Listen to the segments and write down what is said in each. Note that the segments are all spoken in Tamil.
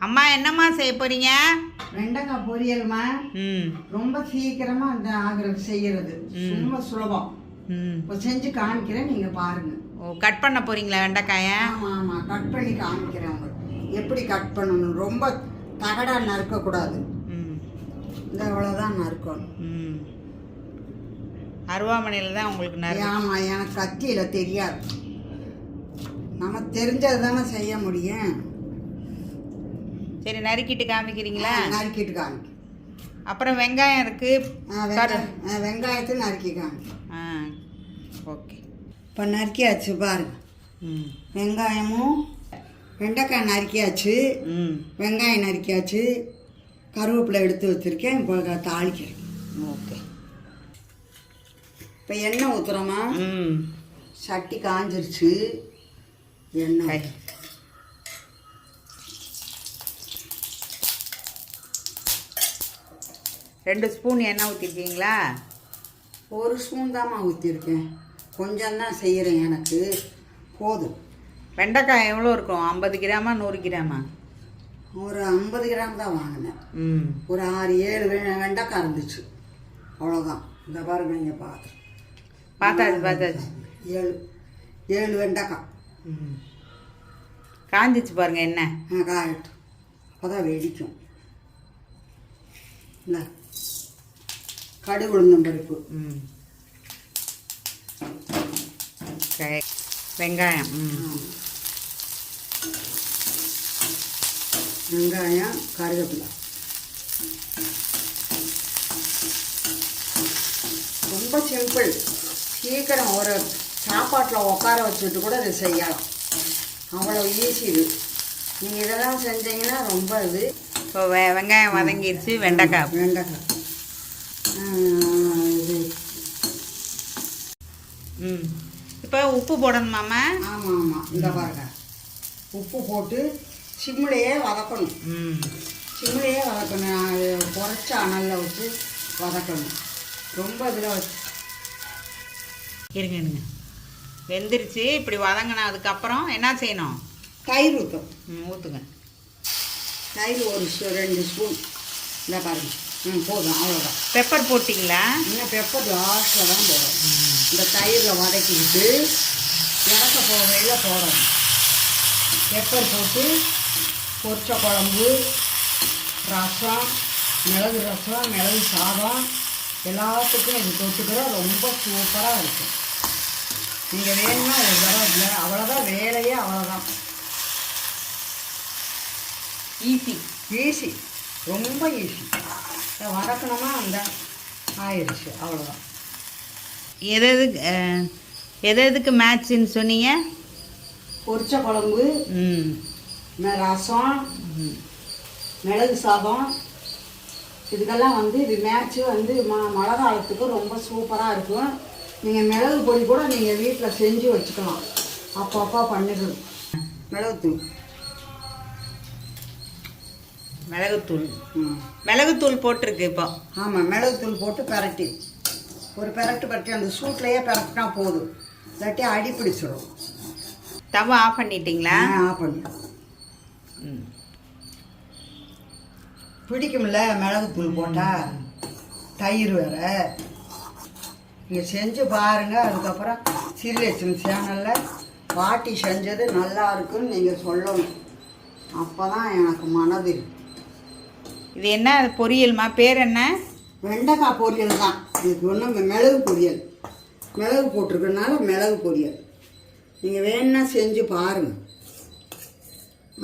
அம்மா என்னம்மா செய்ய போறீங்க? வெண்டைக்காய் பொரியல்மா. ரொம்ப சீக்கிரமா அந்த ஆகிறது செய்யறது ரொம்ப சுலபம். இப்போ செஞ்சு காமிக்கிறேன், நீங்க பாருங்க. ஓ, கட் பண்ண போறீங்களா வெண்டைக்காய? ஆமா ஆமா, கட் பண்ணி காமிக்கிறேன் உங்களுக்கு எப்படி கட் பண்ணணும். ரொம்ப தகடா நறுக்கக்கூடாது. இந்த அவ்வளோதான் நறுக்கணும். அருவாமனையில் தான் உங்களுக்கு நறுக்க. ஆமாம், எனக்கு கத்தியில் தெரியாது. நம்ம தெரிஞ்சது தானே செய்ய முடியும். சரி, நறுக்கிட்டு காமிக்கிறீங்களா? நறுக்கிட்டு காமிக்க. அப்புறம் வெங்காயம் இருக்கு, வெங்காயத்தை நறுக்கி காமிக்க. ஓகே, இப்போ நறுக்கியாச்சு பாருங்க. வெங்காயமும் வெண்டைக்காய் நறுக்கியாச்சு, வெங்காயம் நறுக்கியாச்சு, கருவேப்பிலை எடுத்து வச்சுருக்கேன். இப்போ தாளிக்கிறேன். ஓகே, இப்போ எண்ணெய் ஊற்றுறோமா? சட்டி காஞ்சிருச்சு. எண்ணெய் 2 ஸ்பூன் எண்ணெய் ஊற்றிருக்கீங்களா? 1 ஸ்பூன் தாம்மா ஊற்றிருக்கேன். கொஞ்சம் தான் செய்கிறேன், எனக்கு போதும். வெண்டைக்காய் எவ்வளோ இருக்கும்? 50 கிராமா 100 கிராமா? ஒரு 50 கிராம் தான் வாங்கினேன். ஒரு 6-7 வெண்டைக்காய் இருந்துச்சு, அவ்வளோதான். இந்த பாருங்க, நீங்கள் பார்த்தாச்சு 7 வெண்டைக்காய். காஞ்சிச்சு பாருங்க என்ன. காயட்டும், அப்போ தான் வெடிக்கும். இல்லை, கடுகு உளுந்தம் பருப்பு, வெங்காயம், வெங்காயம், கருவேப்பிலை. ரொம்ப சிம்பிள், சீக்கிரம். ஒரு சாப்பாட்டில் உட்கார வச்சுட்டு கூட இதை செய்யலாம், அவ்வளோ ஈஸி இது. நீங்கள் இதெல்லாம் செஞ்சீங்கன்னா ரொம்ப இது. இப்போ வெங்காயம் வதங்கிடுச்சு. வெண்டைக்காய் இது இப்போ உப்பு போடணுமாம்மா? ஆமாம் ஆமாம், இந்த பாருங்க. உப்பு போட்டு சிம்மிலையே வதக்கணும். சிம்மிலையே வதக்கணும். அது குறைச்ச அனலில் வச்சு வதக்கணும். ரொம்ப இதில் வச்சு இருங்க. வெந்துருச்சு. இப்படி வதங்கினா அதுக்கப்புறம் என்ன செய்யணும்? தயிர் ஊற்றும். ஊற்றுங்க. தயிர் ஒரு 2 ஸ்பூன். இந்த பாருங்க. போதும், அவ்வளோதான். பெப்பர் போட்டிங்களா? இன்னும் பெப்பர் லாஸ்ட்டில் தான் போடணும். இந்த தயிரில் வதக்கிக்கிட்டு இறக்க போகையில் போடணும். பெப்பர் போட்டு பொரிச்ச குழம்பு, ரசம், மிளகு ரசம், மிளகு சாதம் எல்லாத்துக்கும் இது தொட்டுக்கிற ரொம்ப சூப்பராக இருக்கும். நீங்கள் வேணும்னா ஒரு தடவை இல்லை, அவ்வளோதான் வேலையே, அவ்வளோதான். ஈஸி, ரொம்ப ஈஸி. வதக்கணுமா அந்த ஆயிடுச்சு, அவ்வளோதான். எதுக்கு மேட்ச்ன்னு சொன்னீங்க? பொரிச்ச குழம்பு, ரசம், மிளகு சாதம், இதுக்கெல்லாம் இது மேட்ச்சு மழை காலத்துக்கு ரொம்ப சூப்பராக இருக்கும். நீங்கள் மிளகு பொடி கூட நீங்கள் வீட்டில் செஞ்சு வச்சுக்கலாம், அப்பப்போ பண்ணிடணும். மிளகுத்தூள் போட்டிருக்கு இப்போ. ஆமாம், மிளகுத்தூள் போட்டு பரட்டி ஒரு பரட்டி அந்த சூட்லேயே பரட்டினா போதும், இல்லாட்டி அடி பிடிச்சிடும். தவா ஆஃப் பண்ணிட்டீங்களா? ஆஃப் பண்ணி. பிடிக்கும்ல மிளகுத்தூள் போட்டால், தயிர் வேறு. நீங்கள் செஞ்சு பாருங்கள். அதுக்கப்புறம் ஸ்ரீலட்சுமி சேனலில் பாட்டி செஞ்சது நல்லா இருக்குன்னு நீங்கள் சொல்லணும். அப்போ தான் எனக்கு மனது. இது என்ன பொரியல்மா? பேர் என்ன? வெண்டைக்காய் பொரியல் தான். இதுக்கு ஒன்றும் மிளகு பொரியல், மிளகு போட்டிருக்கனால மிளகு பொரியல். நீங்கள் வேணுன்னா செஞ்சு பாருங்கள்.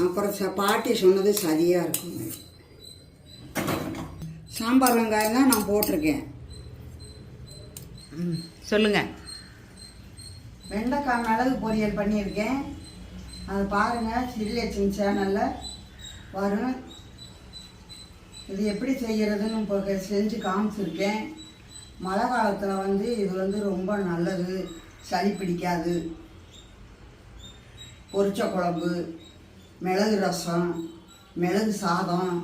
அப்புறம் பாட்டி சொன்னது சரியாக இருக்குங்க. சாம்பார் வெங்காயம் தான் நான் போட்டிருக்கேன். சொல்லுங்கள். வெண்டைக்காய் மிளகு பொரியல் பண்ணியிருக்கேன், அது பாருங்கள். ஸ்ரீலட்சுமி சேனலில் வரும். இது எப்படி செய்கிறதுன்னு இப்போ செஞ்சு காமிச்சிருக்கேன். மழை காலத்தில் இது ரொம்ப நல்லது, சளி பிடிக்காது. பொரிச்ச குழம்பு, மிளகு ரசம், மிளகு சாதம்,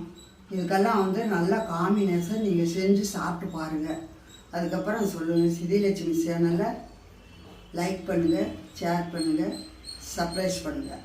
இதுக்கெல்லாம் நல்ல காம்பினேஷன். நீங்கள் செஞ்சு சாப்பிட்டு பாருங்கள், அதுக்கப்புறம் சொல்லுங்கள். ஸ்ரீலட்சுமி சேனலை லைக் பண்ணுங்கள், ஷேர் பண்ணுங்கள், சப்ஸ்கிரைப் பண்ணுங்கள்.